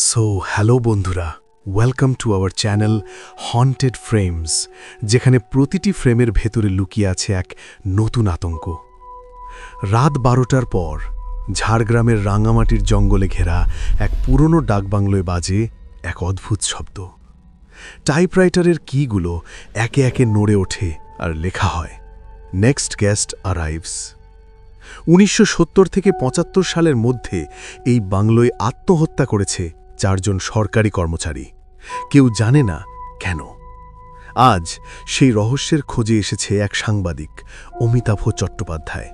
So hello বন্ধুরা, welcome to our channel haunted frames, যেখানে প্রতিটি ফ্রেমের ভেতরে লুকিয়ে আছে এক নতুন আতঙ্ক। রাত 12টার পর ঝাড়গ্রামের রাঙামাটির জঙ্গলে ঘেরা এক পুরনো ডাকবাংলোয় বাজে এক অদ্ভুত শব্দ। টাইপরাইটারের কিগুলো একে একে নড়ে ওঠে আর লেখা হয়, নেক্সট গেস্ট অ্যারাইভস। 1970 থেকে 75 সালের মধ্যে এই বাংলোয় আত্মহত্যা করেছে 4 জন সরকারি কর্মচারী। কেউ জানে না কেন। আজ সেই রহস্যের খোঁজে এসেছে এক সাংবাদিক, অমিতাভ চট্টোপাধ্যায়।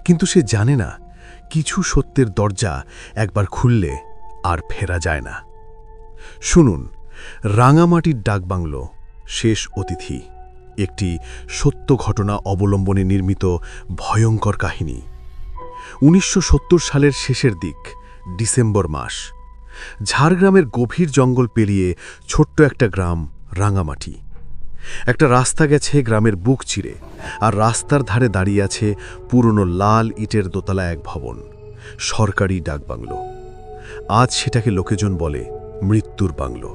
কিন্তু সে জানে না, কিছু সত্যের দরজা একবার খুললে আর ফেরা যায় না। শুনুন, রাঙামাটির ডাকবাংলো শেষ অতিথি, একটি সত্য ঘটনা অবলম্বনে নির্মিত ভয়ঙ্কর কাহিনী। 1970 সালের শেষের দিক, ডিসেম্বর মাস। ঝাড়গ্রামের গভীর জঙ্গল পেরিয়ে ছোট্ট একটা গ্রাম রাঙামাটি। একটা রাস্তা গেছে গ্রামের বুক চিরে, আর রাস্তার ধারে দাঁড়িয়ে আছে পুরনো লাল ইটের দোতলা এক ভবন, সরকারি ডাকবাংলো। আজ সেটাকে লোকেজন বলে মৃত্যুর বাংলো।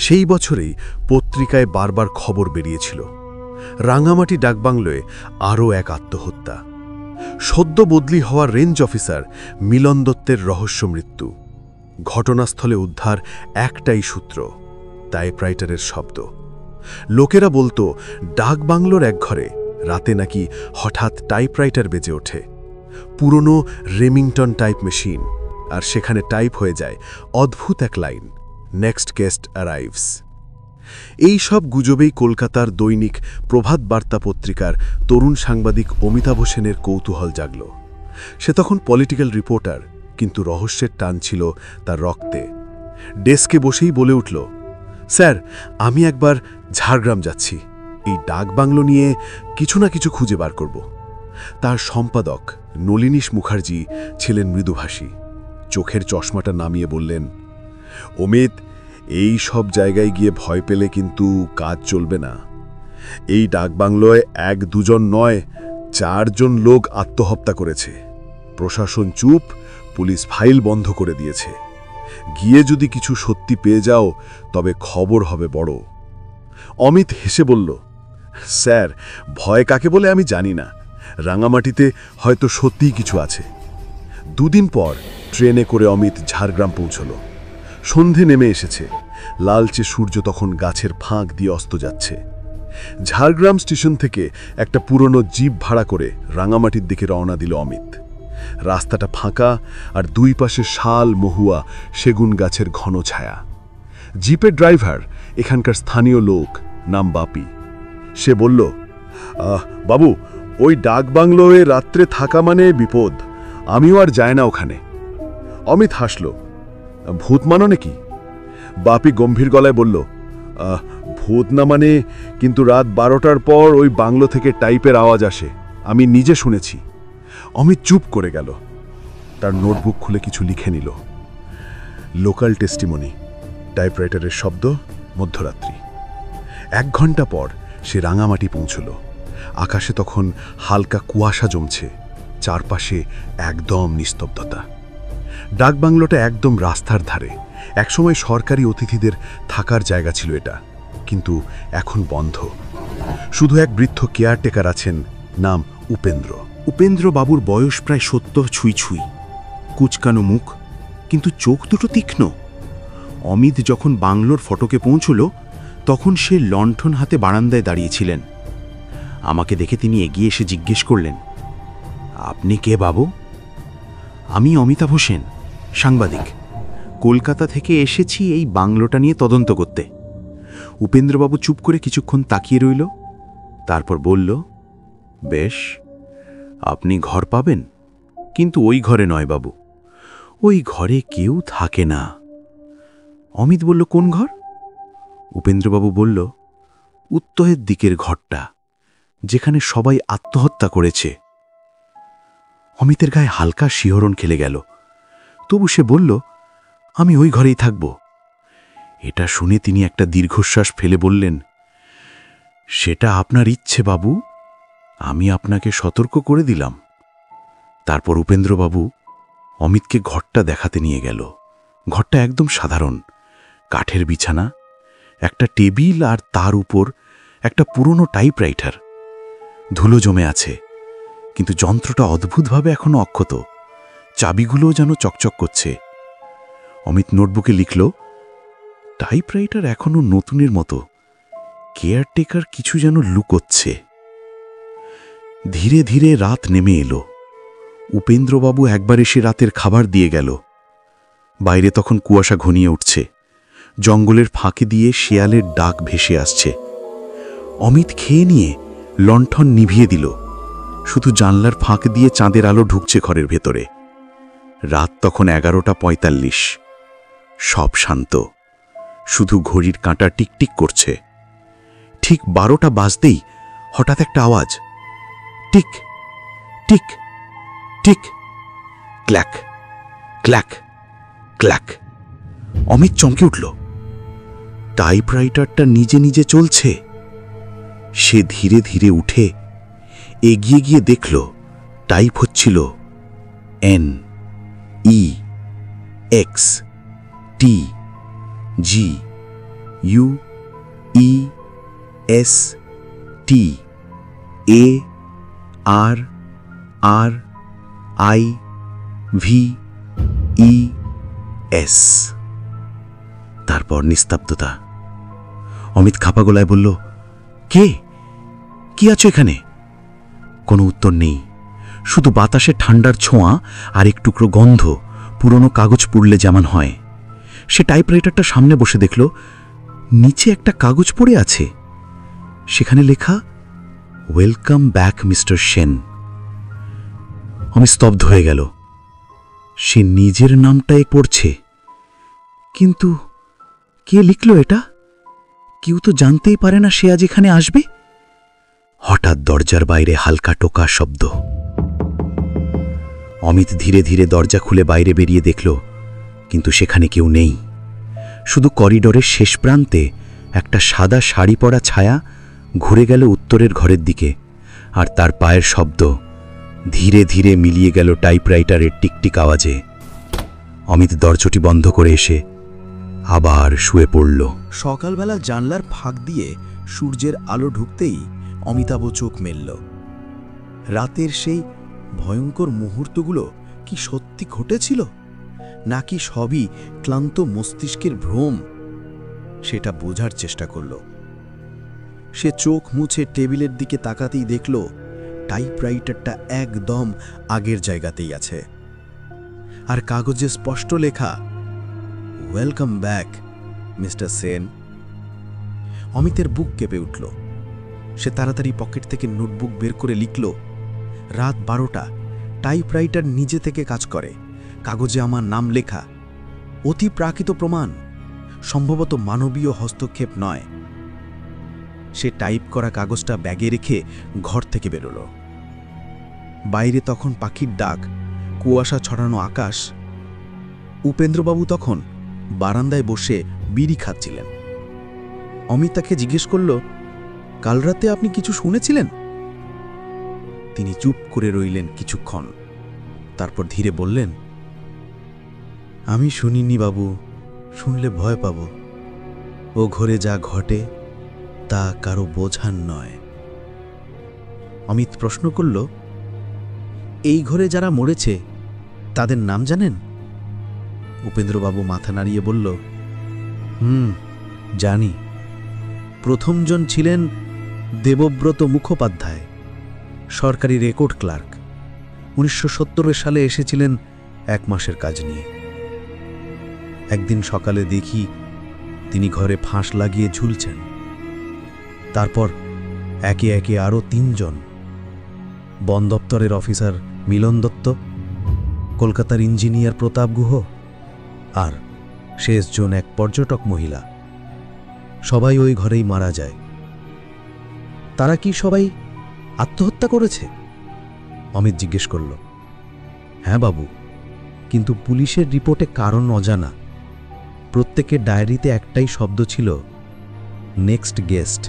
সেই বছরেই পত্রিকায় বারবার খবর বেরিয়েছিল, রাঙামাটি ডাকবাংলোয় আরও এক আত্মহত্যা। সদ্য বদলি হওয়া রেঞ্জ অফিসার মিলন দত্তের রহস্য মৃত্যু। ঘটনাস্থলে উদ্ধার একটাই সূত্র, টাইপরাইটারের শব্দ। লোকেরা বলতো, ডাকবাংলোর এক ঘরে রাতে নাকি হঠাৎ টাইপরাইটার বেজে ওঠে, পুরনো রেমিংটন টাইপ মেশিন, আর সেখানে টাইপ হয়ে যায় অদ্ভুত এক লাইন, নেক্সট গেস্ট অ্যারাইভস। এই সব গুজবেই কলকাতার দৈনিক প্রভাত বার্তা পত্রিকার তরুণ সাংবাদিক অমিতাভ সেনের কৌতূহল জাগল। সে তখন পলিটিক্যাল রিপোর্টার, কিন্তু রহস্যের টান ছিল তার রক্তে। ডেস্কে বসেই বলে উঠল, স্যার, আমি একবার ঝাড়গ্রাম যাচ্ছি, এই ডাকবাংলো নিয়ে কিছু না কিছু খুঁজে বার করব। তার সম্পাদক নলিনীশ মুখার্জি ছিলেন মৃদুভাষী। চোখের চশমাটা নামিয়ে বললেন, অমিত, এই সব জায়গায় গিয়ে ভয় পেলে কিন্তু কাজ চলবে না। এই ডাকবাংলোয় 1-2 নয়, 4 জন লোক আত্মহত্যা করেছে। প্রশাসন চুপ, পুলিশ ফাইল বন্ধ করে দিয়েছে। গিয়ে যদি কিছু সত্যি পেয়ে যাও, তবে খবর হবে বড়। অমিত হেসে বলল, স্যার, ভয় কাকে বলে আমি জানি না। রাঙামাটিতে হয়তো সত্যিই কিছু আছে। 2 দিন পর ট্রেনে করে অমিত ঝাড়গ্রাম পৌঁছল। সন্ধে নেমে এসেছে, লালচে সূর্য তখন গাছের ফাঁক দিয়ে অস্ত যাচ্ছে। ঝাড়গ্রাম স্টেশন থেকে একটা পুরনো জিপ ভাড়া করে রাঙামাটির দিকে রওনা দিল অমিত। রাস্তাটা ফাঁকা, আর 2 পাশে শাল, মহুয়া, সেগুন গাছের ঘন ছায়া। জিপের ড্রাইভার এখানকার স্থানীয় লোক, নাম বাপি। সে বলল, বাবু, ওই ডাকবাংলোয় রাত্রে থাকা মানে বিপদ, আমিও আর যাই না ওখানে। অমিত হাসল, ভূত মানো নাকি? বাপি গম্ভীর গলায় বলল, ভূত না মানে, কিন্তু রাত 12টার পর ওই বাংলো থেকে টাইপের আওয়াজ আসে, আমি নিজে শুনেছি। অমিত চুপ করে গেল। তার নোটবুক খুলে কিছু লিখে নিল। লোকাল টেস্টিমনি, টাইপরাইটারের শব্দ, মধ্যরাত্রি। 1 ঘন্টা পর সে রাঙামাটি পৌঁছল। আকাশে তখন হালকা কুয়াশা জমছে, চারপাশে একদম নিস্তব্ধতা। ডাকবাংলোটা একদম রাস্তার ধারে। একসময় সরকারি অতিথিদের থাকার জায়গা ছিল এটা, কিন্তু এখন বন্ধ। শুধু এক বৃদ্ধ কেয়ারটেকার আছেন, নাম উপেন্দ্র। উপেন্দ্র বাবুর বয়স প্রায় 70 ছুঁই ছুঁই, কুচকানো মুখ, কিন্তু চোখ দুটো তীক্ষ্ণ। অমিত যখন বাংলোর ফটকে পৌঁছল, তখন সে লণ্ঠন হাতে বারান্দায় দাঁড়িয়েছিলেন। আমাকে দেখে তিনি এগিয়ে এসে জিজ্ঞেস করলেন, আপনি কে বাবু? আমি অমিতাভ সেন, সাংবাদিক। কলকাতা থেকে এসেছি এই বাংলোটা নিয়ে তদন্ত করতে। উপেন্দ্রবাবু চুপ করে কিছুক্ষণ তাকিয়ে রইল, তারপর বলল, বেশ, আপনি ঘর পাবেন, কিন্তু ওই ঘরে নয় বাবু, ওই ঘরে কেউ থাকে না। অমিত বলল, কোন ঘর? উপেন্দ্রবাবু বলল, উত্তরের দিকের ঘরটা, যেখানে সবাই আত্মহত্যা করেছে। অমিতের গায়ে হালকা শিহরণ খেলে গেল, তবু সে বলল, আমি ওই ঘরেই থাকব। এটা শুনে তিনি একটা দীর্ঘশ্বাস ফেলে বললেন, সেটা আপনার ইচ্ছে বাবু, আমি আপনাকে সতর্ক করে দিলাম। তারপর উপেন্দ্রবাবু অমিতকে ঘরটা দেখাতে নিয়ে গেল। ঘরটা একদম সাধারণ, কাঠের বিছানা, একটা টেবিল আর তার উপর একটা পুরনো টাইপরাইটার। ধুলো জমে আছে, কিন্তু যন্ত্রটা অদ্ভুতভাবে এখনো অক্ষত, চাবিগুলোও যেন চকচক করছে। অমিত নোটবুকে লিখল, টাইপরাইটার এখনো নতুনের মতো, কেয়ারটেকার কিছু যেন লুকোচ্ছে। ধীরে ধীরে রাত নেমে এলো। উপেন্দ্রবাবু একবার এসে রাতের খাবার দিয়ে গেল। বাইরে তখন কুয়াশা ঘনিয়ে উঠছে, জঙ্গলের ফাঁকে দিয়ে শেয়ালের ডাক ভেসে আসছে। অমিত খেয়ে নিয়ে লণ্ঠন নিভিয়ে দিল, শুধু জানলার ফাঁক দিয়ে চাঁদের আলো ঢুকছে ঘরের ভেতরে। রাত তখন 11:45। সব শান্ত, শুধু ঘড়ির কাঁটা টিকটিক করছে। ঠিক 12টা বাজতেই হঠাৎ একটা আওয়াজ, tick tick tick, Clarke Clarke Clarke. Amit চমকে উঠল। টাইপরাইটারটা নিজে নিজে চলছে। সে ধীরে ধীরে উঠে এগিয়ে গিয়ে দেখল টাইপ হচ্ছিল NEXTGUEST। তারপর নিস্তব্ধতা। অমিত খাপা গলায় বলল, কে? কি আছো এখানে? কোনো উত্তর নেই, শুধু বাতাসে ঠান্ডার ছোঁয়া আর এক টুকরো গন্ধ, পুরনো কাগজ পুড়লে যেমন হয়। সে টাইপরাইটারটা সামনে বসে দেখল নিচে একটা কাগজ পড়ে আছে, সেখানে লেখা, ওয়েলকাম ব্যাক মিস্টার সেন। আমি স্তব্ধ হয়ে গেল। সে নিজের নামটাই পড়ছে, কিন্তু কে লিখল এটা? কেউ তো জানতেই পারে না সে আজ এখানে আসবে। হঠাৎ দরজার বাইরে হালকা টোকা শব্দ। অমিত ধীরে ধীরে দরজা খুলে বাইরে বেরিয়ে দেখল, কিন্তু সেখানে কেউ নেই। শুধু করিডোরের শেষ প্রান্তে একটা সাদা শাড়ি পরা ছায়া ঘুরে গেল উত্তরের ঘরের দিকে, আর তার পায়ের শব্দ ধীরে ধীরে মিলিয়ে গেল টাইপরাইটারের টিকটিক আওয়াজে। অমিত দরজাটি বন্ধ করে এসে আবার শুয়ে পড়ল। সকালবেলা জানলার ফাঁক দিয়ে সূর্যের আলো ঢুকতেই অমিতাভ চোখ মেলল। রাতের সেই ভয়ঙ্কর মুহূর্তগুলো কি সত্যি ঘটেছিল, নাকি সবই ক্লান্ত মস্তিষ্কের ভ্রম? সেটা বোঝার চেষ্টা করল। সে চোখ মুছে টেবিলের দিকে তাকাতেই দেখল টাইপরাইটারটা একদম আগের জায়গাতেই আছে, আর কাগজে স্পষ্ট লেখা, ওয়েলকাম ব্যাক মিস্টার সেন। অমিতের বুক কেঁপে উঠল। সে তাড়াতাড়ি পকেট থেকে নোটবুক বের করে লিখল, রাত 12টা, টাইপরাইটার নিজে থেকে কাজ করে, কাগজে আমার নাম লেখা, অতি প্রাকৃত প্রমাণ, সম্ভবত মানবীয় হস্তক্ষেপ নয়। সে টাইপ করা কাগজটা ব্যাগে রেখে ঘর থেকে বেরোল। বাইরে তখন পাখির ডাক, কুয়াশা ছড়ানো আকাশ। উপেন্দ্রবাবু তখন বারান্দায় বসে বিড়ি খাচ্ছিলেন। অমিত তাকে জিজ্ঞেস করল, কাল রাতে আপনি কিছু শুনেছিলেন? তিনি চুপ করে রইলেন কিছুক্ষণ, তারপর ধীরে বললেন, আমি শুনিনি বাবু, শুনলে ভয় পাব। ও ঘরে যা ঘটে তা কারো বোঝার নয়। অমিত প্রশ্ন করল, এই ঘরে যারা মরেছে তাদের নাম জানেন? উপেন্দ্রবাবু মাথা নাড়িয়ে বলল, জানি। প্রথমজন ছিলেন দেবব্রত মুখোপাধ্যায়, সরকারি রেকর্ড ক্লার্ক। 1970 সালে এসেছিলেন 1 মাসের কাজ নিয়ে। একদিন সকালে দেখি তিনি ঘরে ফাঁস লাগিয়ে ঝুলছেন। তারপর একে একে আরও 3 জন, বন দপ্তরের অফিসার মিলন দত্ত, কলকাতার ইঞ্জিনিয়ার প্রতাপ গুহ, আর শেষজন এক পর্যটক মহিলা। সবাই ওই ঘরেই মারা যায়। তারা কি সবাই আত্মহত্যা করেছে? অমিত জিজ্ঞেস করল। হ্যাঁ বাবু, কিন্তু পুলিশের রিপোর্টে কারণ অজানা। প্রত্যেকের ডায়েরিতে একটাই শব্দ ছিল, নেক্সট গেস্ট।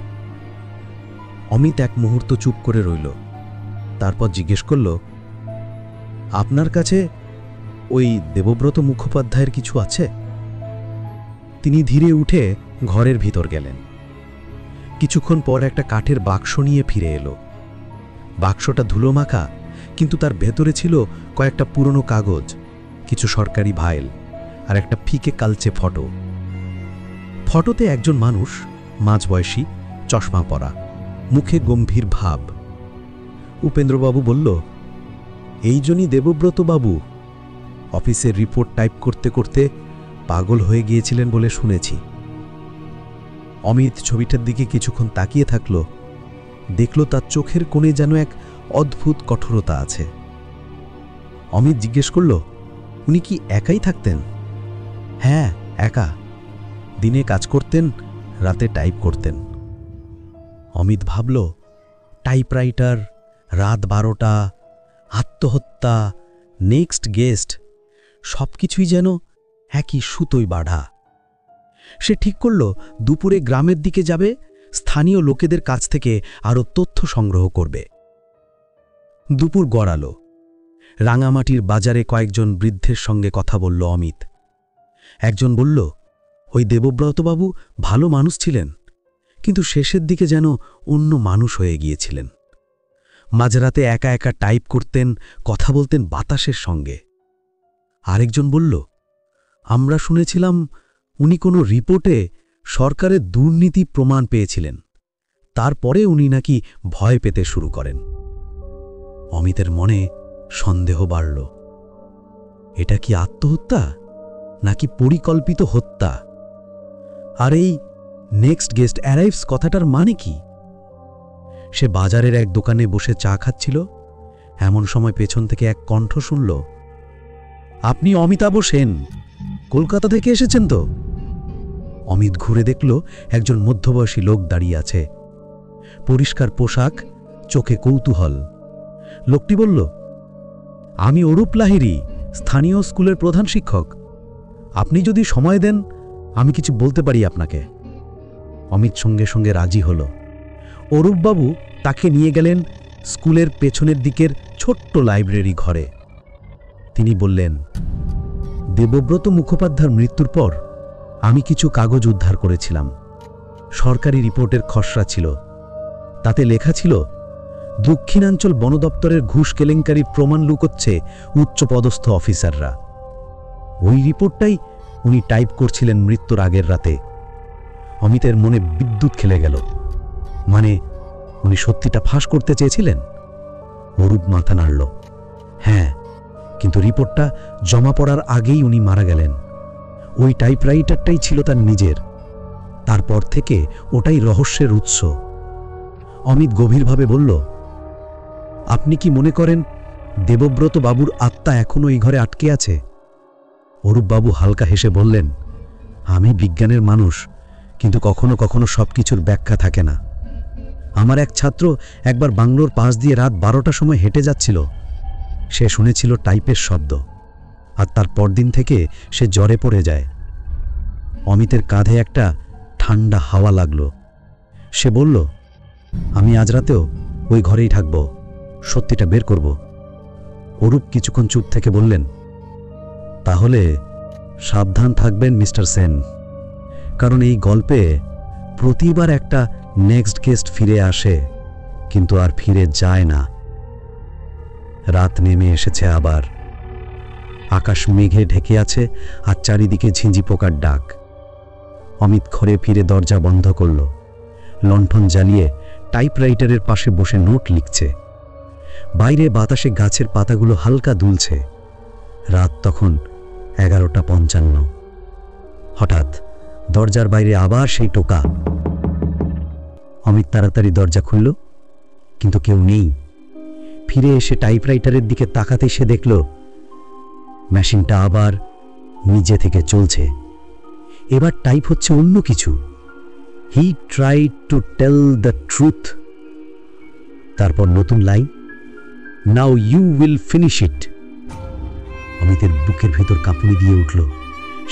অমিত এক মুহূর্ত চুপ করে রইল, তারপর জিজ্ঞেস করল, আপনার কাছে ওই দেবব্রত মুখোপাধ্যায়ের কিছু আছে? তিনি ধীরে উঠে ঘরের ভিতর গেলেন। কিছুক্ষণ পর একটা কাঠের বাক্স নিয়ে ফিরে এলো। বাক্সটা ধুলোমাখা, কিন্তু তার ভেতরে ছিল কয়েকটা পুরনো কাগজ, কিছু সরকারি ফাইল আর একটা ফিকে কালচে ফটো। ফটোতে একজন মানুষ, মাঝবয়সী, চশমা পরা, মুখে গম্ভীর ভাব। উপেন্দ্রবাবু বলল, এই জন্যই দেবব্রতবাবু অফিসের রিপোর্ট টাইপ করতে করতে পাগল হয়ে গিয়েছিলেন বলে শুনেছি। অমিত ছবিটার দিকে কিছুক্ষণ তাকিয়ে থাকল। দেখল তার চোখের কোণে যেন এক অদ্ভুত কঠোরতা আছে। অমিত জিজ্ঞেস করল, উনি কি একাই থাকতেন? হ্যাঁ, একা। দিনে কাজ করতেন, রাতে টাইপ করতেন। অমিত ভাবল, টাইপরাইটার, রাত 12টা, আত্মহত্যা, নেক্সট গেস্ট, সবকিছুই যেন একই সুতোয় বাঁধা। সে ঠিক করল দুপুরে গ্রামের দিকে যাবে, স্থানীয় লোকেদের কাছ থেকে আরও তথ্য সংগ্রহ করবে। দুপুর গড়ালো। রাঙামাটির বাজারে কয়েকজন বৃদ্ধের সঙ্গে কথা বলল অমিত। একজন বলল, ওই দেবব্রতবাবু ভালো মানুষ ছিলেন, কিন্তু শেষের দিকে যেন অন্য মানুষ হয়ে গিয়েছিলেন। মাঝরাতে একা একা টাইপ করতেন, কথা বলতেন বাতাসের সঙ্গে। আরেকজন বলল, আমরা শুনেছিলাম উনি কোনো রিপোর্টে সরকারের দুর্নীতি প্রমাণ পেয়েছিলেন, তারপরে উনি নাকি ভয় পেতে শুরু করেন। অমিতের মনে সন্দেহ বাড়ল। এটা কি আত্মহত্যা নাকি পরিকল্পিত হত্যা? আর এই নেক্সট গেস্ট অ্যারাইভস কথাটার মানে কি? সে বাজারের এক দোকানে বসে চা খাচ্ছিল। এমন সময় পেছন থেকে এক কণ্ঠ শুনল, আপনি অমিতাভ সেন, কলকাতা থেকে এসেছেন তো? অমিত ঘুরে দেখল একজন মধ্যবয়সী লোক দাঁড়িয়ে আছে, পরিষ্কার পোশাক, চোখে কৌতূহল। লোকটি বলল, আমি অরূপ লাহিড়ী, স্থানীয় স্কুলের প্রধান শিক্ষক। আপনি যদি সময় দেন আমি কিছু বলতে পারি আপনাকে। অমিত সঙ্গে সঙ্গে রাজি হল। অরূপবাবু তাকে নিয়ে গেলেন স্কুলের পেছনের দিকের ছোট্ট লাইব্রেরি ঘরে। তিনি বললেন, দেবব্রত মুখোপাধ্যায়ের মৃত্যুর পর আমি কিছু কাগজ উদ্ধার করেছিলাম। সরকারি রিপোর্টের খসড়া ছিল। তাতে লেখা ছিল, দক্ষিণাঞ্চল বন দপ্তরের ঘুষ কেলেঙ্কারির প্রমাণ লুকোচ্ছে উচ্চপদস্থ অফিসাররা। ওই রিপোর্টটাই উনি টাইপ করছিলেন মৃত্যুর আগের রাতে। অমিতের মনে বিদ্যুৎ খেলে গেল। মানে উনি সত্যিটা ফাঁস করতে চেয়েছিলেন? অরূপ মাথা নাড়ল। হ্যাঁ, কিন্তু রিপোর্টটা জমা পড়ার আগেই উনি মারা গেলেন। ওই টাইপরাইটারটাই ছিল তার নিজের। তারপর থেকে ওটাই রহস্যের উৎস। অমিত গভীরভাবে বলল, আপনি কি মনে করেন দেবব্রত বাবুর আত্মা এখনো এই ঘরে আটকে আছে? অরূপবাবু হালকা হেসে বললেন, আমি বিজ্ঞানের মানুষ, কিন্তু কখনো কখনো সবকিছুর ব্যাখ্যা থাকে না। আমার এক ছাত্র একবার বাংলোর পাশ দিয়ে রাত 12টার সময় হেঁটে যাচ্ছিল। সে শুনেছিল টাইপের শব্দ, আর তার পরদিন থেকে সে জ্বরে পড়ে যায়। অমিতের কাঁধে একটা ঠান্ডা হাওয়া লাগল। সে বলল, আমি আজ রাতেও ওই ঘরেই থাকব, সত্যিটা বের করব। অরূপ কিছুক্ষণ চুপ থেকে বললেন, তাহলে সাবধান থাকবেন মিস্টার সেন, কারণ এই গল্পে প্রতিবার একটা নেক্সট গেস্ট ফিরে আসে, কিন্তু আর ফিরে যায় না। রাত নেমে এসেছে আবার। আকাশ মেঘে ঢেকে আছে আর চারিদিকে ঝিঁঝি পোকার ডাক। অমিত ঘরে ফিরে দরজা বন্ধ করল। লণ্ঠন জ্বালিয়ে টাইপরাইটারের পাশে বসে নোট লিখছে। বাইরে বাতাসে গাছের পাতাগুলো হালকা দুলছে। রাত তখন 11:55। হঠাৎ দরজার বাইরে আবার সেই টোকা। অমিত তাড়াতাড়ি দরজা খুলল, কিন্তু কেউ নেই। ফিরে এসে টাইপরাইটারের দিকে তাকাতে সে দেখল মেশিনটা আবার নিজে থেকে চলছে। এবার টাইপ হচ্ছে অন্য কিছু। He tried to tell the truth. তারপর নতুন line, now you will finish it. অমিতের বুকের ভিতর কাঁপুনি দিয়ে উঠল।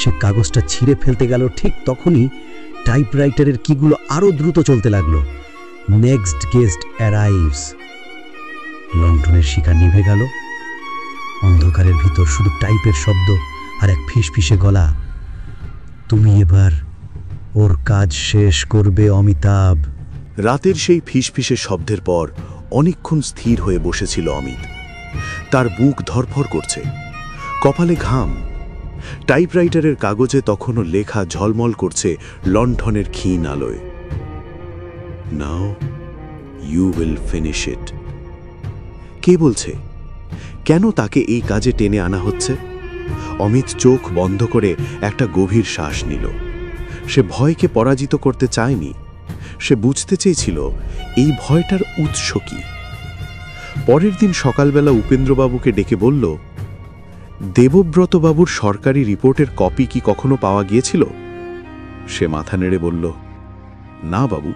সে কাগজটা ছিঁড়ে ফেলতে গেল, ঠিক তখনই টাইপরাইটারের কিগুলো আরো দ্রুত চলতে লাগলো। Next guest arrives. লণ্ঠনের শিখা নিভে গেল। অন্ধকারের ভিতর শুধু টাইপের শব্দ আর এক ফিসফিসে গলা, তুমি এবার ওর কাজ শেষ করবে অমিতাভ। রাতের সেই ফিসফিসে শব্দের পর অনেকক্ষণ স্থির হয়ে বসেছিল অমিত। তার বুক ধরফর করছে, কপালে ঘাম। টাইপরাইটারের কাগজে তখনও লেখা ঝলমল করছে লণ্ঠনের ক্ষীণ আলোয়। Now you will finish it. কে বলছে? কেন তাকে এই কাজে টেনে আনা হচ্ছে? অমিত চোখ বন্ধ করে একটা গভীর শ্বাস নিল। সে ভয়কে পরাজিত করতে চায়নি, সে বুঝতে চেয়েছিল এই ভয়টার উৎস কি। পরের দিন সকালবেলা উপেন্দ্রবাবুকে ডেকে বলল, দেবব্রতবাবুর সরকারি রিপোর্টের কপি কি কখনো পাওয়া গিয়েছিল? সে মাথা নেড়ে বলল, না বাবু,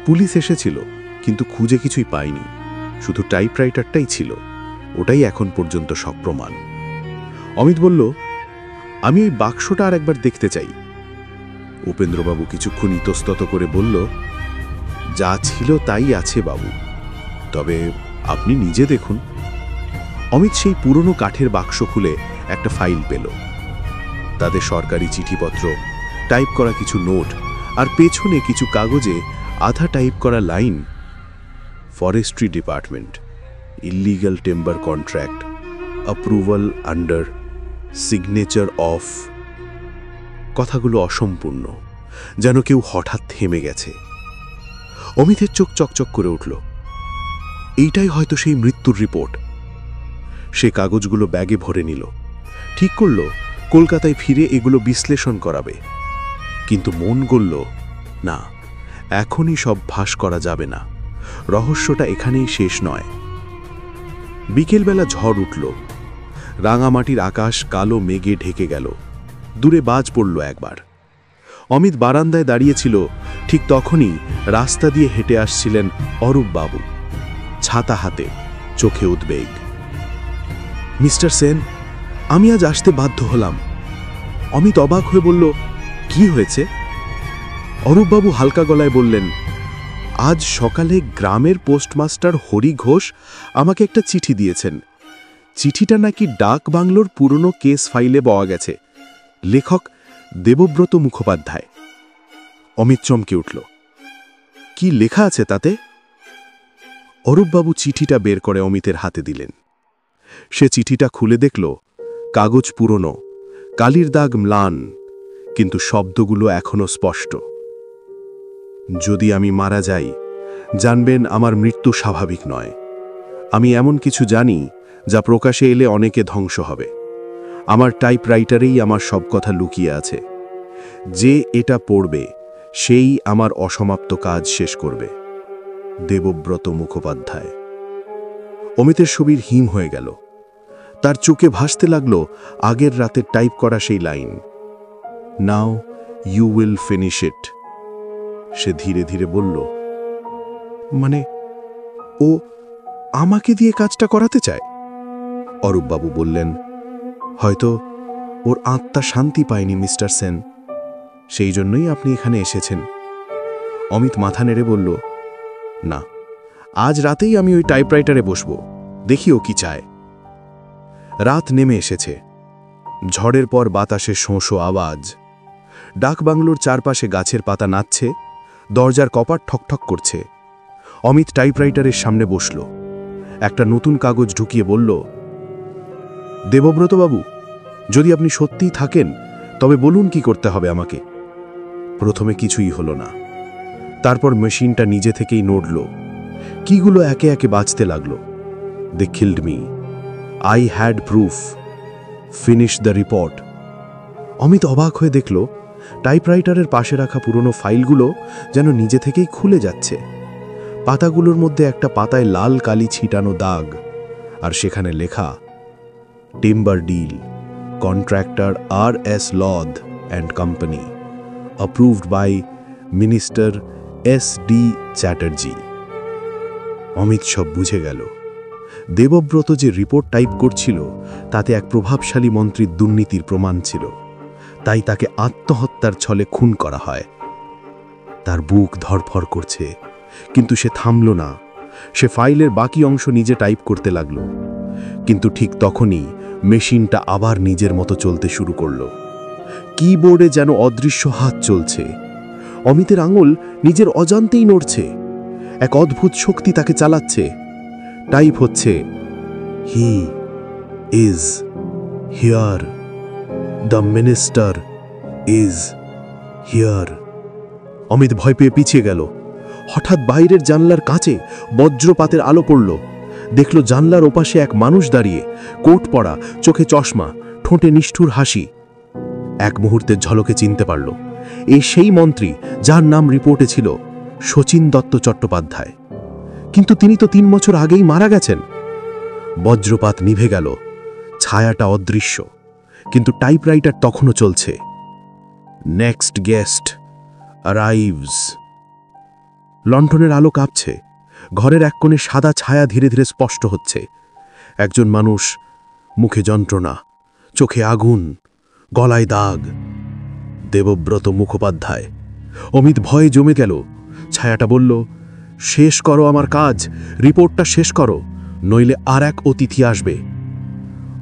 পুলিশ এসেছিল কিন্তু খুঁজে কিছুই পায়নি, শুধু টাইপরাইটারটাই ছিল, ওটাই এখন পর্যন্ত সব প্রমাণ। অমিত বলল, আমি ওই বাক্সটা আর একবার দেখতে চাই। উপেন্দ্রবাবু কিছুক্ষণ ইতস্তত করে বলল, যা ছিল তাই আছে বাবু, তবে আপনি নিজে দেখুন। অমিত সেই পুরনো কাঠের বাক্স খুলে একটা ফাইল পেল। তাদের সরকারি চিঠিপত্র, টাইপ করা কিছু নোট, আর পেছনে কিছু কাগজে আধা টাইপ করা line. Forestry department, illegal timber contract, approval under, signature of. কথাগুলো অসম্পূর্ণ, যেন কেউ হঠাৎ থেমে গেছে। অমিতের চোখ চকচক করে উঠল। এইটাই হয়তো সেই মৃত্যুর রিপোর্ট। সে কাগজগুলো ব্যাগে ভরে নিল, ঠিক করল কলকাতায় ফিরে এগুলো বিশ্লেষণ করাবে। কিন্তু মন গলল, না, এখনই সব ফাঁস করা যাবে না, রহস্যটা এখানেই শেষ নয়। বিকেলবেলা ঝড় উঠল, রাঙামাটির আকাশ কালো মেঘে ঢেকে গেল, দূরে বাজ পড়ল একবার। অমিত বারান্দায় দাঁড়িয়েছিল, ঠিক তখনই রাস্তা দিয়ে হেঁটে আসছিলেন অরূপবাবু, ছাতা হাতে, চোখে উদ্বেগ। মিস্টার সেন, আমি আজ আসতে বাধ্য হলাম। অমিত অবাক হয়ে বলল, কি হয়েছে? অরূপবাবু হালকা গলায় বললেন, আজ সকালে গ্রামের পোস্টমাস্টার হরি ঘোষ আমাকে একটা চিঠি দিয়েছেন। চিঠিটা নাকি ডাক বাংলোর পুরনো কেস ফাইলে পাওয়া গেছে, লেখক দেবব্রত মুখোপাধ্যায়। অমিত চমকে উঠল। কি লেখা আছে তাতে? অরূপবাবু চিঠিটা বের করে অমিতের হাতে দিলেন। সে চিঠিটা খুলে দেখল, কাগজ পুরনো, কালির দাগ ম্লান, কিন্তু শব্দগুলো এখনো স্পষ্ট। যদি আমি মারা যাই, জানবেন আমার মৃত্যু স্বাভাবিক নয়। আমি এমন কিছু জানি যা প্রকাশে এলে অনেকে ধ্বংস হবে। আমার টাইপরাইটারেই আমার সব কথা লুকিয়ে আছে। যে এটা পড়বে সেই আমার অসমাপ্ত কাজ শেষ করবে। দেবব্রত মুখোপাধ্যায়। অমিতের শরীর হিম হয়ে গেল। তার চোখে ভাসতে লাগল আগের রাতে টাইপ করা সেই line, now you will finish it. সে ধীরে ধীরে বলল, মানে ও আমাকে দিয়ে কাজটা করাতে চায়? অরূপবাবু বললেন, হয়তো ওর আত্মা শান্তি পায়নি মিস্টার সেন, সেই জন্যই আপনি এখানে এসেছেন। অমিত মাথা নেড়ে বলল, না, আজ রাতেই আমি ওই টাইপরাইটারে বসব, দেখি ও কি চায়। রাত নেমে এসেছে, ঝড়ের পর বাতাসে শোঁ আওয়াজ। ডাক বাংলোর চারপাশে গাছের পাতা নাচছে, দরজার কপাট ঠকঠক করছে। অমিত টাইপরাইটারের সামনে বসল, একটা নতুন কাগজ ঢুকিয়ে বলল, দেবব্রতবাবু, যদি আপনি সত্যিই থাকেন তবে বলুন কি করতে হবে আমাকে। প্রথমে কিছুই হলো না, তারপর মেশিনটা নিজে থেকেই নড়ল, কিগুলো একে একে বাজতে লাগল। They killed me, I had proof, finish the report. Amit অবাক হয়ে দেখল, টাইপরাইটারের পাশে রাখা পুরনো ফাইলগুলো যেন নিজে থেকেই খুলে যাচ্ছে। পাতাগুলোর মধ্যে একটা পাতায় লাল কালি ছিটানো দাগ, আর সেখানে লেখা, timber deal, contractor R.S. Lodh and company, approved by minister S.D. Chatterjee. Amit সব বুঝে গেল। দেবব্রত যে রিপোর্ট টাইপ করছিল তাতে এক প্রভাবশালী মন্ত্রীর দুর্নীতির প্রমাণ ছিল, তাই তাকে আত্মহত্যার ছলে খুন করা হয়। তার বুক ধড়ফড় করছে, কিন্তু সে থামল না। সে ফাইলের বাকি অংশ নিজে টাইপ করতে লাগল, কিন্তু ঠিক তখনই মেশিনটা আবার নিজের মতো চলতে শুরু করল। কিবোর্ডে যেন অদৃশ্য হাত চলছে। অমিতের আঙুল নিজের অজান্তেই নড়ছে। এক অদ্ভুত শক্তি তাকে চালাচ্ছে। টাইপ হচ্ছে, he is here, the minister is here. Amit ভয় পেয়ে পিছিয়ে গেল। হঠাৎ বাইরের জানলার কাছে বজ্রপাতের আলো পড়ল। দেখল জানলার ওপাশে এক মানুষ দাঁড়িয়ে, কোট পরা, চোখে চশমা, ঠোঁটে নিষ্ঠুর হাসি। এক মুহূর্তের ঝলকে চিনতে পারল, এই সেই মন্ত্রী যার নাম রিপোর্টে ছিল, শচীন দত্ত চট্টোপাধ্যায়। কিন্তু তিনি তো 3 বছর আগেই মারা গেছেন। বজ্রপাত নিভে গেল, ছায়াটা অদৃশ্য, কিন্তু টাইপরাইটার তখনও চলছে। Next guest arrives. লণ্ঠনের আলো কাঁপছে। ঘরের এক কোণে সাদা ছায়া ধীরে ধীরে স্পষ্ট হচ্ছে। একজন মানুষ, মুখে যন্ত্রণা, চোখে আগুন, গলায় দাগ। দেবব্রত মুখোপাধ্যায়। অমিত ভয়ে জমে গেল। ছায়াটা বলল, শেষ করো আমার কাজ, রিপোর্টটা শেষ করো, নইলে আর এক অতিথি আসবে।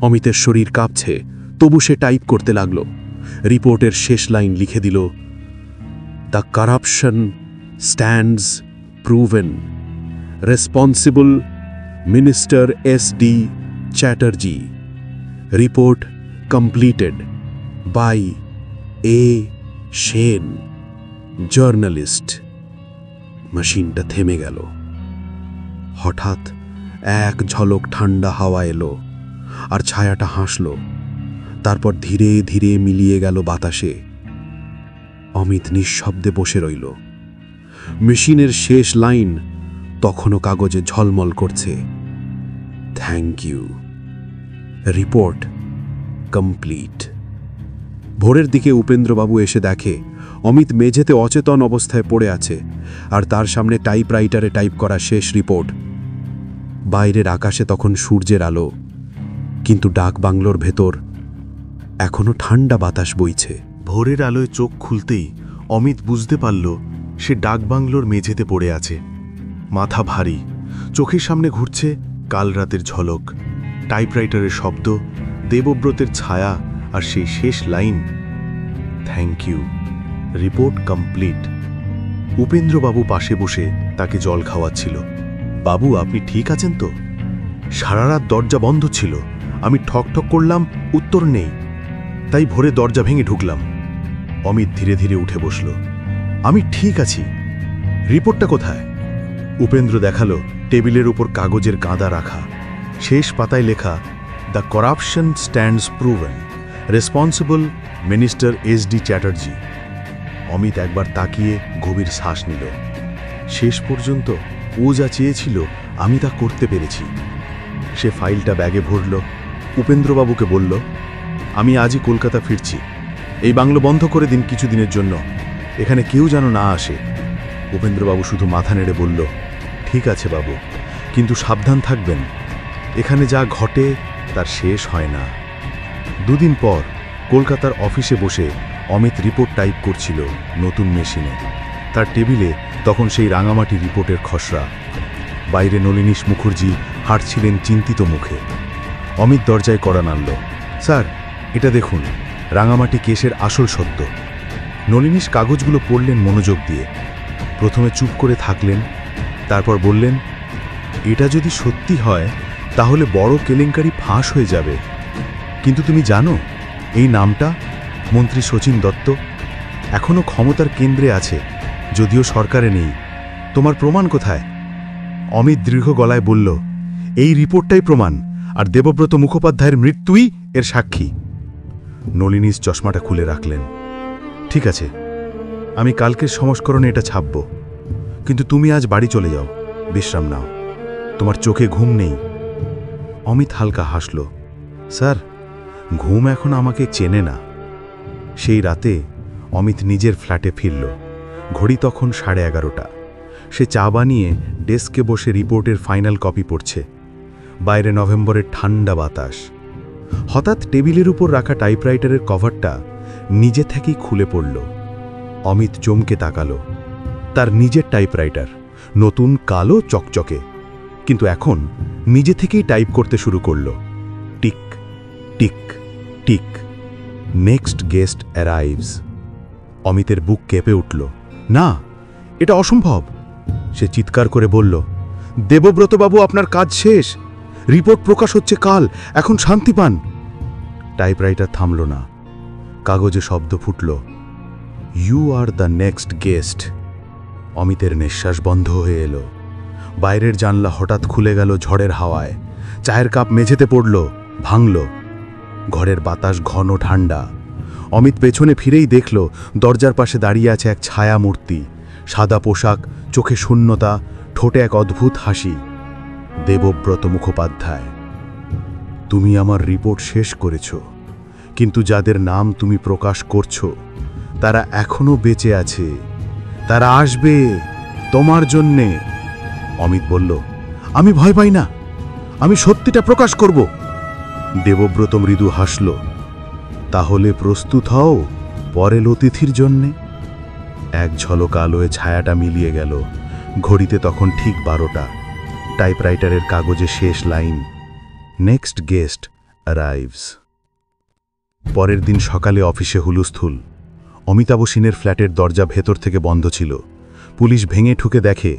অমিতের শরীর কাঁপছে, তবু সে টাইপ করতে লাগল। রিপোর্টের শেষ লাইন লিখে দিল, the corruption stands proven, responsible minister S D. Chatterjee, report completed by A Sen, journalist. মেশিনটা থেমে গেল। হঠাৎ এক ঝলক ঠান্ডা হাওয়া এলো, আর ছায়াটা হাসল। তারপর ধীরে ধীরে মিলিয়ে গেল বাতাসে। অমিত নিঃশব্দে বসে রইল। মেশিনের শেষ লাইন তখনও কাগজে ঝলমল করছে, থ্যাংক ইউ, রিপোর্ট কমপ্লিট। ভোরের দিকে উপেন্দ্রবাবু এসে দেখে অমিত মেঝেতে অচেতন অবস্থায় পড়ে আছে, আর তার সামনে টাইপরাইটারে টাইপ করা শেষ রিপোর্ট। বাইরের আকাশে তখন সূর্যের আলো, কিন্তু ডাক বাংলোর ভেতর এখনো ঠান্ডা বাতাস বইছে। ভোরের আলোয় চোখ খুলতেই অমিত বুঝতে পারল সে ডাকবাংলোর মেঝেতে পড়ে আছে। মাথা ভারী, চোখের সামনে ঘুরছে কাল রাতের ঝলক, টাইপরাইটারের শব্দ, দেবব্রতের ছায়া, আর সেই শেষ line, thank you, report complete. উপেন্দ্রবাবু পাশে বসে তাকে জল খাওয়াচ্ছিল। বাবু, আপনি ঠিক আছেন তো? সারা রাত দরজা বন্ধ ছিল, আমি ঠক ঠক করলাম, উত্তর নেই, তাই ভোরে দরজা ভেঙে ঢুকলাম। অমিত ধীরে ধীরে উঠে বসল। আমি ঠিক আছি, রিপোর্টটা কোথায়? উপেন্দ্র দেখালো টেবিলের উপর কাগজের গাদা রাখা। শেষ পাতায় লেখা, the corruption stands proven, responsible minister S D. Chatterjee. Amit একবার তাকিয়ে গভীর শ্বাস নিল। শেষ পর্যন্ত ও যা চেয়েছিল আমি তা করতে পেরেছি। সে ফাইলটা ব্যাগে ভরল, উপেন্দ্রবাবুকে বলল, আমি আজই কলকাতা ফিরছি, এই বাংলো বন্ধ করে দিন কিছুদিনের জন্য, এখানে কেউ যেন না আসে। উপেন্দ্রবাবু শুধু মাথা নেড়ে বলল, ঠিক আছে বাবু, কিন্তু সাবধান থাকবেন, এখানে যা ঘটে তার শেষ হয় না। 2 দিন পর কলকাতার অফিসে বসে অমিত রিপোর্ট টাইপ করছিল নতুন মেশিনে। তার টেবিলে তখন সেই রাঙামাটি রিপোর্টের খসড়া। বাইরে নলিনীশ মুখার্জি হাঁটছিলেন চিন্তিত মুখে। অমিত দরজায় কড়া নাড়ল। স্যার, এটা দেখুন, রাঙামাটি কেসের আসল সত্য। নলিনীশ কাগজগুলো পড়লেন মনোযোগ দিয়ে। প্রথমে চুপ করে থাকলেন, তারপর বললেন, এটা যদি সত্যি হয় তাহলে বড় কেলেঙ্কারি ফাঁস হয়ে যাবে। কিন্তু তুমি জানো এই নামটা, মন্ত্রী শচীন দত্ত, এখনো ক্ষমতার কেন্দ্রে আছে, যদিও সরকারে নেই। তোমার প্রমাণ কোথায়? অমিত দৃঢ় গলায় বলল, এই রিপোর্টটাই প্রমাণ, আর দেবব্রত মুখোপাধ্যায়ের মৃত্যুই এর সাক্ষী। নলিনীশ চশমাটা খুলে রাখলেন। ঠিক আছে, আমি কালকের সংস্করণে এটা ছাপব, কিন্তু তুমি আজ বাড়ি চলে যাও, বিশ্রাম নাও, তোমার চোখে ঘুম নেই। অমিত হালকা হাসল। স্যার, ঘুম এখন আমাকে চেনে না। সেই রাতে অমিত নিজের ফ্ল্যাটে ফিরল। ঘড়ি তখন 11:30। সে চা বানিয়ে ডেস্কে বসে রিপোর্টের ফাইনাল কপি পড়ছে। বাইরে নভেম্বরের ঠান্ডা বাতাস। হঠাৎ টেবিলের উপর রাখা টাইপরাইটারের কভারটা নিজে থেকেই খুলে পড়ল। অমিত চমকে তাকালো। তার নিজের টাইপরাইটার, নতুন কালো চকচকে, কিন্তু এখন নিজে থেকেই টাইপ করতে শুরু করল। Tick tick tick. Next guest arrives. অমিতের বুক কেঁপে উঠল। না, এটা অসম্ভব। সে চিৎকার করে বলল, দেবব্রতবাবু, আপনার কাজ শেষ। রিপোর্ট প্রকাশ হচ্ছে কাল, এখন শান্তি পান। টাইপরাইটার থামল না। কাগজে শব্দ ফুটল, you are the next guest. অমিতের নিঃশ্বাস বন্ধ হয়ে এলো। বাইরের জানলা হঠাৎ খুলে গেল ঝড়ের হাওয়ায়। চায়ের কাপ মেঝেতে পড়ল, ভাঙল। ঘরের বাতাস ঘন ঠান্ডা। অমিত পেছনে ফিরেই দেখল দরজার পাশে দাঁড়িয়ে আছে এক ছায়া মূর্তি। সাদা পোশাক, চোখে শূন্যতা, ঠোঁটে এক অদ্ভুত হাসি। দেবব্রত মুখোপাধ্যায়। তুমি আমার রিপোর্ট শেষ করেছ, কিন্তু যাদের নাম তুমি প্রকাশ করছো তারা এখনো বেঁচে আছে। তারা আসবে তোমার জন্যে। অমিত বলল, আমি ভয় পাই না, আমি সত্যিটা প্রকাশ করব। দেবব্রত মৃদু হাসল। তাহলে প্রস্তুত হও পরের অতিথির জন্যে। এক ঝলক আলোয় ছায়াটা মিলিয়ে গেল। ঘড়িতে তখন ঠিক 12টা। টাইপরাইটারের কাগজে শেষ লাইন, নেক্সট গেস্ট অ্যারাইভস। পরের দিন সকালে অফিসে হুলস্থুল। অমিতাভ সিনের ফ্ল্যাটের দরজা ভেতর থেকে বন্ধ ছিল। পুলিশ ভেঙে ঠুকে দেখে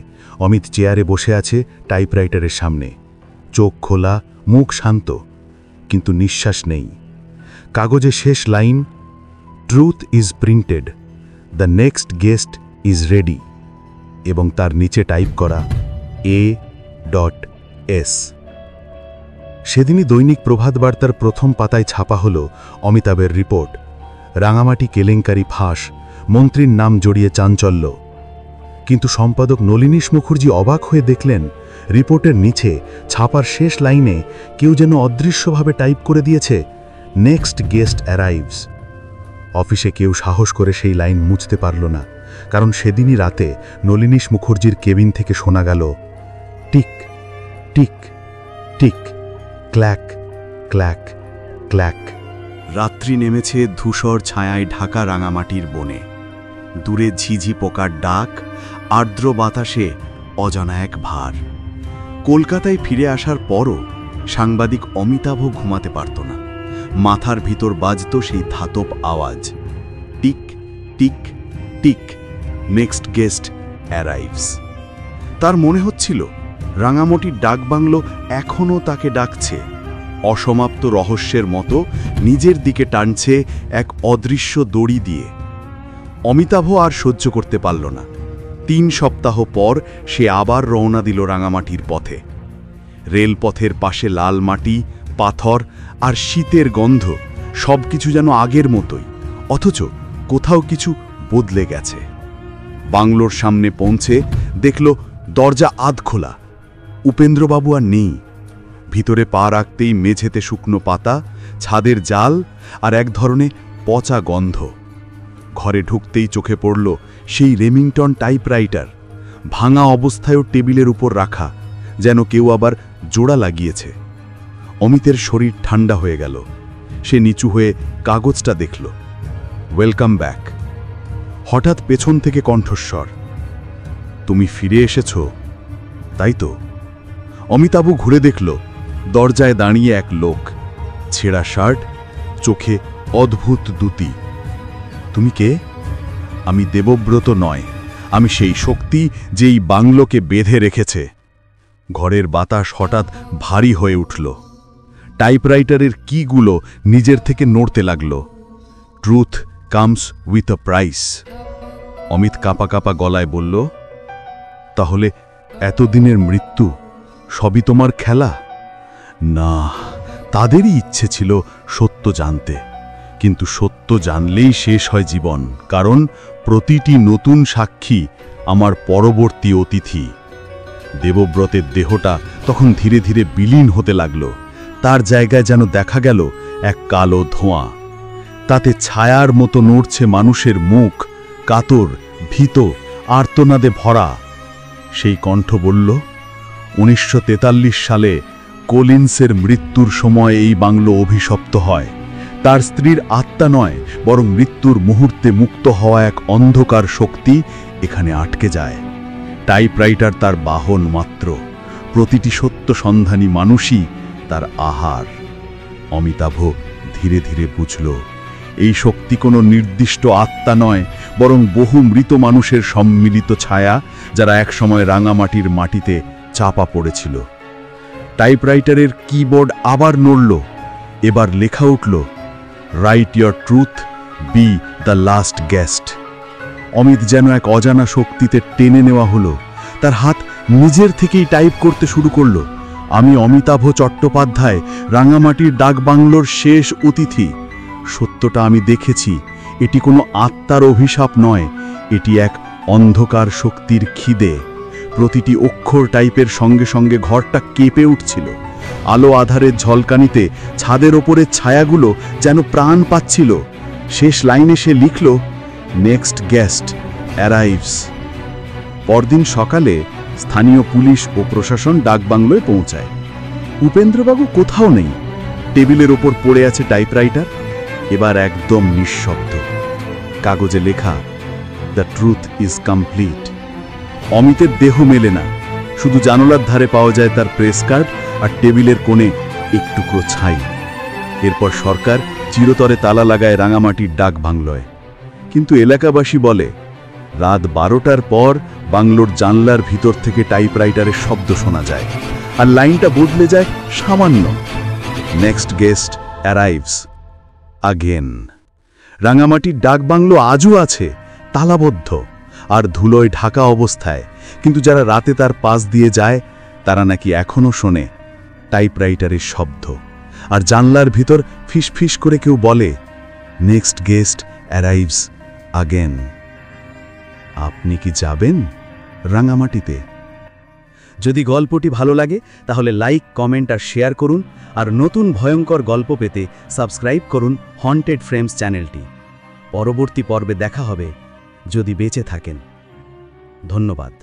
অমিত চেয়ারে বসে আছে টাইপরাইটারের সামনে। চোখ খোলা, মুখ শান্ত, কিন্তু নিঃশ্বাস নেই। কাগজে শেষ line, truth is printed, the next guest is ready, এবং তার নিচে টাইপ করা A.S। সেদিনই দৈনিক প্রভাত বার্তার প্রথম পাতায় ছাপা হল অমিতাভের রিপোর্ট। রাঙামাটি কেলেঙ্কারি ফাঁস, মন্ত্রীর নাম জড়িয়ে চাঞ্চল্য। কিন্তু সম্পাদক নলিনীশ মুখার্জি অবাক হয়ে দেখলেন রিপোর্টের নিচে ছাপার শেষ লাইনে কেউ যেন অদৃশ্যভাবে টাইপ করে দিয়েছে, নেক্সট গেস্ট অ্যারাইভস। অফিসে কেউ সাহস করে সেই লাইন মুছতে পারল না, কারণ সেদিনই রাতে নলিনীশ মুখার্জির কেবিন থেকে শোনা গেল tick tick tick, Clarke Clarke Clarke. রাত্রি নেমেছে ধূসর ছায়ায় ঢাকা রাঙামাটির বনে। দূরে ঝিঝি পোকার ডাক, আর্দ্র বাতাসে অজানা এক ভার। কলকাতায় ফিরে আসার পরও সাংবাদিক অমিতাভ ঘুমাতে পারত না। মাথার ভিতর বাজত সেই ধাতব আওয়াজ, tick tick tick, next guest arrives. তার মনে হচ্ছিল রাঙামাটির ডাকবাংলো এখনও তাকে ডাকছে, অসমাপ্ত রহস্যের মতো নিজের দিকে টানছে এক অদৃশ্য দড়ি দিয়ে। অমিতাভ আর সহ্য করতে পারল না। 3 সপ্তাহ পর সে আবার রওনা দিল রাঙামাটির পথে। রেলপথের পাশে লাল মাটি, পাথর আর শীতের গন্ধ, সবকিছু যেন আগের মতোই, অথচ কোথাও কিছু বদলে গেছে। বাংলোর সামনে পৌঁছে দেখল দরজা আধ খোলা। উপেন্দ্রবাবু আর নেই। ভিতরে পা রাখতেই মেঝেতে শুকনো পাতা, ছাদের জাল আর এক ধরনের পচা গন্ধ। ঘরে ঢুকতেই চোখে পড়ল সেই রেমিংটন টাইপরাইটার, ভাঙা অবস্থায়ও টেবিলের উপর রাখা, যেন কেউ আবার জোড়া লাগিয়েছে। অমিতের শরীর ঠান্ডা হয়ে গেল। সে নিচু হয়ে কাগজটা দেখল, ওয়েলকাম ব্যাক। হঠাৎ পেছন থেকে কণ্ঠস্বর, তুমি ফিরে এসেছ, তাই তো? অমিতাভ ঘুরে দেখল দরজায় দাঁড়িয়ে এক লোক, ছেঁড়া শার্ট, চোখে অদ্ভুত দ্যুতি। তুমি কে? আমি দেবব্রত নয়, আমি সেই শক্তি যেই বাংলোকে বেঁধে রেখেছে। ঘরের বাতাস হঠাৎ ভারী হয়ে উঠল। টাইপরাইটারের কিগুলো নিজের থেকে নড়তে লাগল। Truth comes with a price. Amit কাঁপা কাঁপা গলায় বলল, তাহলে এতদিনের মৃত্যু সবই তোমার খেলা? না, তাদেরই ইচ্ছে ছিল সত্য জানতে, কিন্তু সত্য জানলেই শেষ হয় জীবন, কারণ প্রতিটি নতুন সাক্ষী আমার পরবর্তী অতিথি। দেবব্রতের দেহটা তখন ধীরে ধীরে বিলীন হতে লাগল। তার জায়গায় যেন দেখা গেল এক কালো ধোঁয়া। তাতে ছায়ার মতো নড়ছে মানুষের মুখ, কাতর, ভীত, আর্তনাদে ভরা। সেই কণ্ঠ বলল, 1943 সালে কলিন্সের মৃত্যুর সময় এই বাংলো অভিশপ্ত হয়। তার স্ত্রীর আত্মা নয়, বরং মৃত্যুর মুহূর্তে মুক্ত হওয়া এক অন্ধকার শক্তি এখানে আটকে যায়। টাইপরাইটার তার বাহন মাত্র, প্রতিটি সত্য সন্ধানী মানুষই তার আহার। অমিতাভ ধীরে ধীরে বুঝল, এই শক্তি কোনো নির্দিষ্ট আত্মা নয়, বরং বহু মৃত মানুষের সম্মিলিত ছায়া, যারা একসময় রাঙামাটির মাটিতে চাপা পড়েছিল। টাইপরাইটারের কিবোর্ড আবার নড়ল। এবার লেখা উঠল, right your truth, B the last guest. Amit যেন এক অজানা শক্তিতে টেনে নেওয়া হলো। তার হাত নিজের থেকেই টাইপ করতে শুরু করল, আমি অমিতাভ চট্টোপাধ্যায়, রাঙামাটির ডাকবাংলোর শেষ অতিথি। সত্যটা আমি দেখেছি, এটি কোনো আত্মার অভিশাপ নয়, এটি এক অন্ধকার শক্তির খিদে। প্রতিটি অক্ষর টাইপের সঙ্গে সঙ্গে ঘরটা কেঁপে উঠছিল। আলো আধারের ঝলকানিতে ছাদের ওপরের ছায়াগুলো যেন প্রাণ পাচ্ছিল। শেষ লাইনে সে লিখল, নেক্সট গেস্ট অ্যারাইভস। পরদিন সকালে স্থানীয় পুলিশ ও প্রশাসন ডাকবাংলোয় পৌঁছায়। উপেন্দ্রবাবু কোথাও নেই। টেবিলের ওপর পড়ে আছে টাইপরাইটার, এবার একদম নিঃশব্দ। কাগজে লেখা, দ্য ট্রুথ ইজ কমপ্লিট। অমিতের দেহ মেলে না, শুধু জানালার ধারে পাওয়া যায় তার প্রেস কার্ড আর টেবিলের কোণে এক টুকরো ছাই। এরপর সরকার চিরতরে তালা লাগায় রাঙামাটির ডাক বাংলোয়। কিন্তু এলাকাবাসী বলে, রাত 12টার পর বাংলোর জানলার ভিতর থেকে টাইপরাইটারের শব্দ শোনা যায়, আর লাইনটা বদলে যায় সামান্য, নেক্সট গেস্ট অ্যারাইভস আগেন। রাঙামাটির ডাক বাংলো আজও আছে, তালাবদ্ধ আর ধুলোয় ঢাকা অবস্থায়, কিন্তু যারা রাতে তার পাশ দিয়ে যায় তারা নাকি এখনও শোনে টাইপরাইটারের শব্দ। আর জানলার ভিতর ফিসফিস করে কেউ বলে, নেক্সট গেস্ট অ্যারাইভস আগেন। আপনি কি যাবেন রাঙামাটিতে? যদি গল্পটি ভালো লাগে তাহলে লাইক, কমেন্ট আর শেয়ার করুন। আর নতুন ভয়ঙ্কর গল্প পেতে সাবস্ক্রাইব করুন হন্টেড ফ্রেমস চ্যানেলটি। পরবর্তী পর্বে দেখা হবে, যদি বেঁচে থাকেন। ধন্যবাদ।